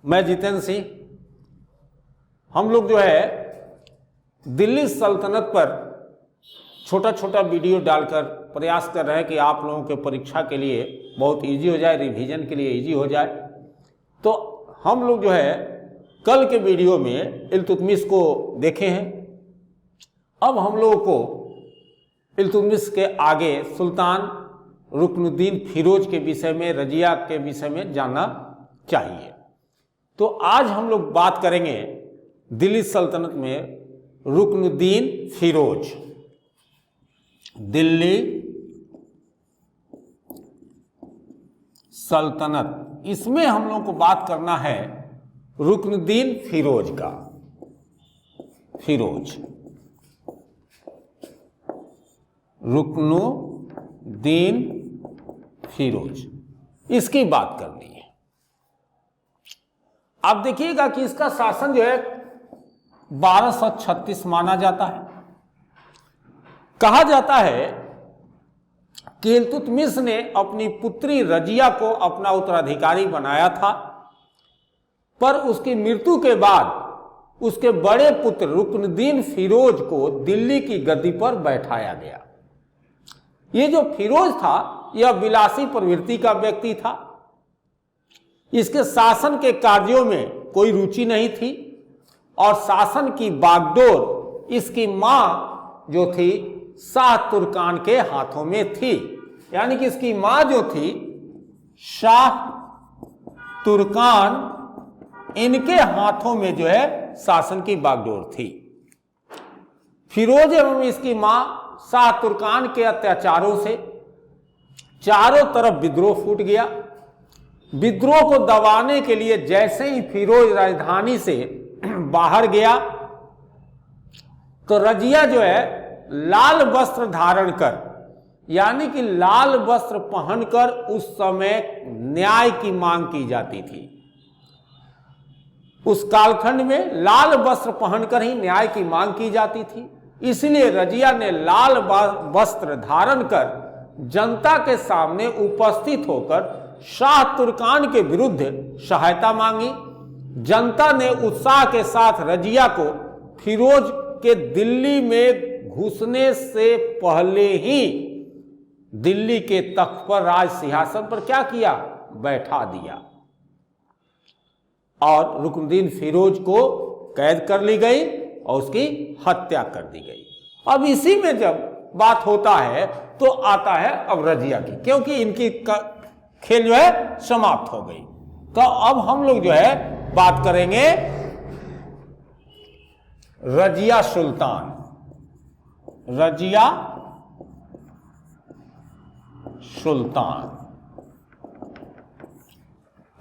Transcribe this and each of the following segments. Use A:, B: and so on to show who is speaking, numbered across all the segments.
A: मैं जितेंद्र सिंह। हम लोग जो है दिल्ली सल्तनत पर छोटा छोटा वीडियो डालकर प्रयास कर रहे हैं कि आप लोगों के परीक्षा के लिए बहुत इजी हो जाए, रिवीजन के लिए इजी हो जाए। तो हम लोग जो है कल के वीडियो में इल्तुतमिश को देखे हैं। अब हम लोगों को इल्तुतमिश के आगे सुल्तान रुकनुद्दीन फिरोज के विषय में, रजिया के विषय में जानना चाहिए। तो आज हम लोग बात करेंगे दिल्ली सल्तनत में रुकनुद्दीन फिरोज। दिल्ली सल्तनत, इसमें हम लोग को बात करना है रुकनुद्दीन फिरोज का। फिरोज, रुकनुद्दीन फिरोज, इसकी बात करनी है। आप देखिएगा कि इसका शासन जो है 1236 माना जाता है। कहा जाता है कि इल्तुतमिश ने अपनी पुत्री रजिया को अपना उत्तराधिकारी बनाया था, पर उसकी मृत्यु के बाद उसके बड़े पुत्र रुकनुद्दीन फिरोज को दिल्ली की गद्दी पर बैठाया गया। ये जो फिरोज था यह विलासी प्रवृत्ति का व्यक्ति था। इसके शासन के कार्यों में कोई रुचि नहीं थी और शासन की बागडोर इसकी मां जो थी शाह तुर्कान के हाथों में थी। यानी कि इसकी मां जो थी शाह तुर्कान, इनके हाथों में जो है शासन की बागडोर थी। फिरोज एवं इसकी मां शाह तुर्कान के अत्याचारों से चारों तरफ विद्रोह फूट गया। विद्रोह को दबाने के लिए जैसे ही फिरोज राजधानी से बाहर गया तो रजिया जो है लाल वस्त्र धारण कर, यानी कि लाल वस्त्र पहनकर उस समय न्याय की मांग की जाती थी। उस कालखंड में लाल वस्त्र पहनकर ही न्याय की मांग की जाती थी। इसलिए रजिया ने लाल वस्त्र धारण कर जनता के सामने उपस्थित होकर शाह तुर्कान के विरुद्ध सहायता मांगी। जनता ने उत्साह के साथ रजिया को फिरोज के दिल्ली में घुसने से पहले ही दिल्ली के तख्त पर, राज सिंहासन पर क्या किया? बैठा दिया और रुकनुद्दीन फिरोज को कैद कर ली गई और उसकी हत्या कर दी गई। अब इसी में जब बात होता है तो आता है अब रजिया की, क्योंकि इनकी खेल जो है समाप्त हो गई। तो अब हम लोग जो है बात करेंगे रजिया सुल्तान। रजिया सुल्तान,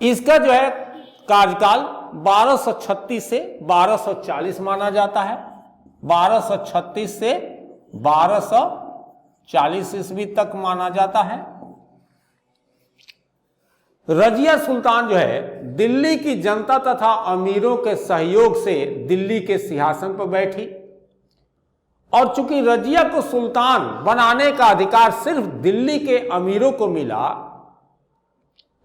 A: इसका जो है कार्यकाल 1236 से 1240 माना जाता है। 1236 से 1240 ईस्वी तक माना जाता है। रजिया सुल्तान जो है दिल्ली की जनता तथा अमीरों के सहयोग से दिल्ली के सिंहासन पर बैठी और चूंकि रजिया को सुल्तान बनाने का अधिकार सिर्फ दिल्ली के अमीरों को मिला,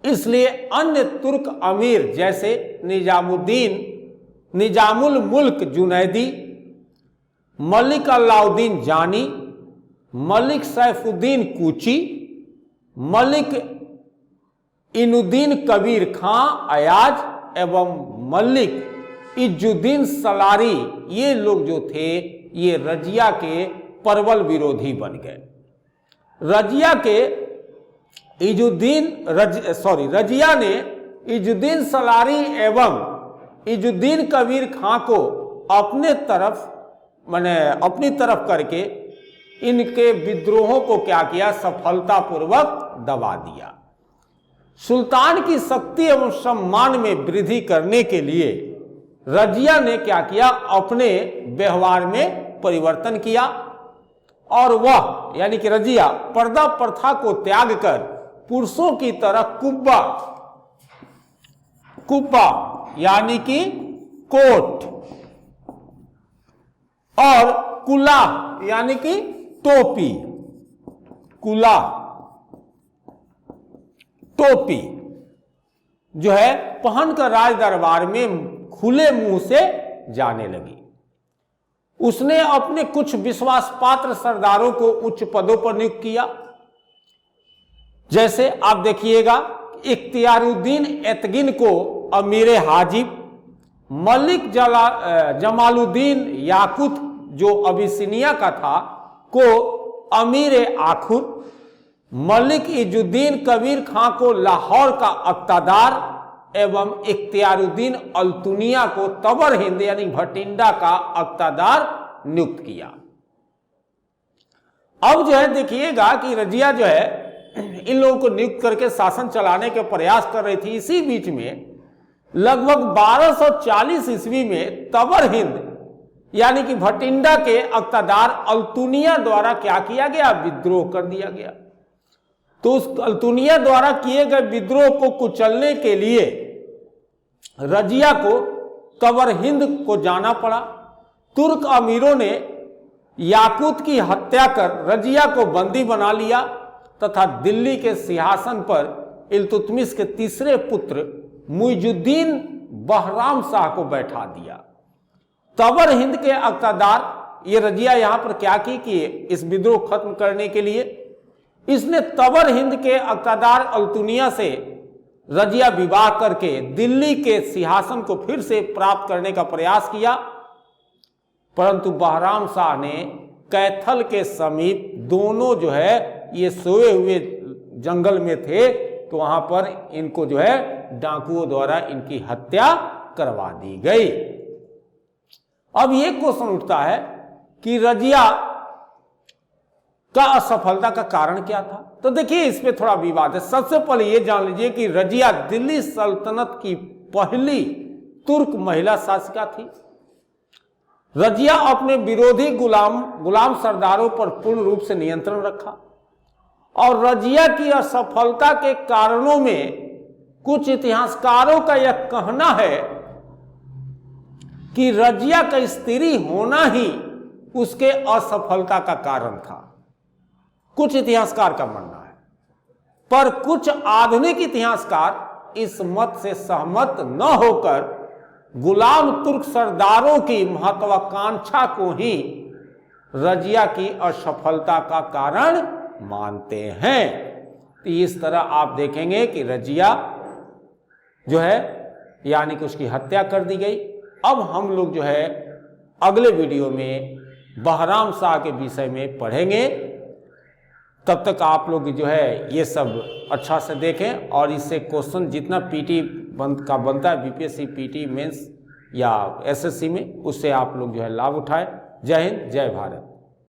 A: इसलिए अन्य तुर्क अमीर जैसे निजामुल मुल्क जुनैदी, मलिक अलाउद्दीन जानी, मलिक सैफुद्दीन कूची, मलिक इनुद्दीन कबीर खां अयाज एवं मलिक इजुद्दीन सलारी, ये लोग जो थे ये रजिया के प्रबल विरोधी बन गए। रजिया ने इजुद्दीन सलारी एवं इजुद्दीन कबीर खां को अपनी तरफ करके इनके विद्रोहों को क्या किया? सफलतापूर्वक दबा दिया। सुल्तान की शक्ति एवं सम्मान में वृद्धि करने के लिए रजिया ने क्या किया? अपने व्यवहार में परिवर्तन किया और वह यानी कि रजिया पर्दा प्रथा को त्याग कर पुरुषों की तरह कुब्बा यानी कि कोट और कुला यानी कि टोपी, कुला टोपी जो है पहनकर राज दरबार में खुले मुंह से जाने लगी। उसने अपने कुछ विश्वास पात्र सरदारों को उच्च पदों पर नियुक्त किया। जैसे आप देखिएगा, इख्तियारुद्दीन एतगिन को अमीर हाजिब, मलिक जमालुद्दीन याकुत जो अबिसिनिया का था को अमीर आखुर, मलिक इजुद्दीन कबीर खां को लाहौर का अक्तादार एवं इख्तियारुद्दीन अल्तुनिया को तबर हिंद यानी भटिंडा का अक्तादार नियुक्त किया। अब जो है देखिएगा कि रजिया जो है इन लोगों को नियुक्त करके शासन चलाने के प्रयास कर रही थी। इसी बीच में लगभग 1240 ईस्वी में तबर हिंद यानी कि भटिंडा के अक्तादार अल्तुनिया द्वारा क्या किया गया, विद्रोह कर दिया गया। तो उस अल्तुनिया द्वारा किए गए विद्रोह को कुचलने के लिए रजिया को तबर हिंद को जाना पड़ा। तुर्क अमीरों ने याकूत की हत्या कर रजिया को बंदी बना लिया तथा दिल्ली के सिंहासन पर इल्तुतमिश के तीसरे पुत्र मुइजुद्दीन बहराम शाह को बैठा दिया। तबर हिंद के अक्तादार ये रजिया यहां पर क्या की कि इस विद्रोह खत्म करने के लिए इसने तबर हिंद के अक्तादार अल्तुनिया से रजिया विवाह करके दिल्ली के सिंहासन को फिर से प्राप्त करने का प्रयास किया, परंतु बहराम शाह ने कैथल के समीप दोनों जो है ये सोए हुए जंगल में थे, तो वहां पर इनको जो है डाकुओं द्वारा इनकी हत्या करवा दी गई। अब ये क्वेश्चन उठता है कि रजिया का असफलता का कारण क्या था। तो देखिए इस पे थोड़ा विवाद है। सबसे पहले ये जान लीजिए कि रजिया दिल्ली सल्तनत की पहली तुर्क महिला शासिका थी। रजिया अपने विरोधी गुलाम सरदारों पर पूर्ण रूप से नियंत्रण रखा और रजिया की असफलता के कारणों में कुछ इतिहासकारों का यह कहना है कि रजिया का स्त्री होना ही उसके असफलता का कारण था। कुछ इतिहासकार का मानना है, पर कुछ आधुनिक इतिहासकार इस मत से सहमत न होकर गुलाम तुर्क सरदारों की महत्वाकांक्षा को ही रजिया की असफलता का कारण मानते हैं। तो इस तरह आप देखेंगे कि रजिया जो है यानी कि उसकी हत्या कर दी गई। अब हम लोग जो है अगले वीडियो में बहराम शाह के विषय में पढ़ेंगे। तब तक आप लोग जो है ये सब अच्छा से देखें और इससे क्वेश्चन जितना पीटी का बनता है बीपीएससी पीटी मेंस या एसएससी में, उससे आप लोग जो है लाभ उठाएं। जय हिंद, जय भारत।